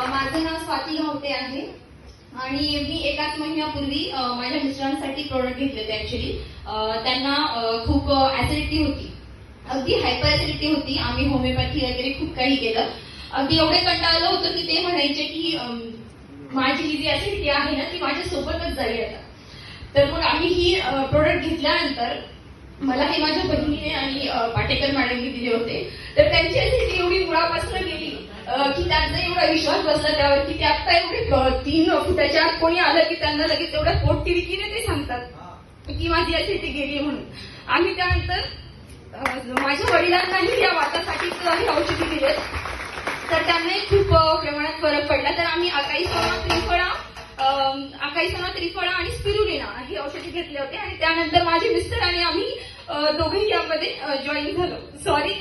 माझं नाव स्वाती घावते आहे आणि मी एकाच महिन्यापूर्वी माझ्या मिस्टरांसाठी प्रोडक्ट घेतले होते. ऍक्च्युली त्यांना खूप ऍसिडिटी होती, अगदी हायपर ऍसिडिटी होती. आम्ही होमिओपॅथी वगैरे खूप काही केलं. अगदी एवढे कंटाळलं होतं की ते म्हणायचे की माझी जी ऍसिडिटी आहे ना ती माझ्या सोबतच जाईल आता. तर मग आम्ही ही प्रोडक्ट घेतल्यानंतर मला हे माझ्या बहिणीने आणि पाटेकर मॅडमने दिले होते. तर त्यांची ऍसिडिटी एवढी मुळापासून गेली की त्यांचा एवढा विश्वास बसला त्यावर की ते आता एवढे 3 फुटाच्या आत कोणी आलं की त्यांना लगेच एवढ्या पोटतिडकीने ते सांगतात की माझी ऍसिडिटी गेली म्हणून. आम्ही त्यानंतर माझ्या वडिलांनाही या वातासाठी काही औषधी दिलेत, तर त्यांनाही खूप प्रमाणात फरक पडला. तर आम्ही अकाई सोना त्रिफळा आणि स्पिरुलिना ही औषधी घेतले होते आणि त्यानंतर माझे मिस्टर आणि आम्ही दोघेही यामध्ये जॉईन झालो. सॉरी.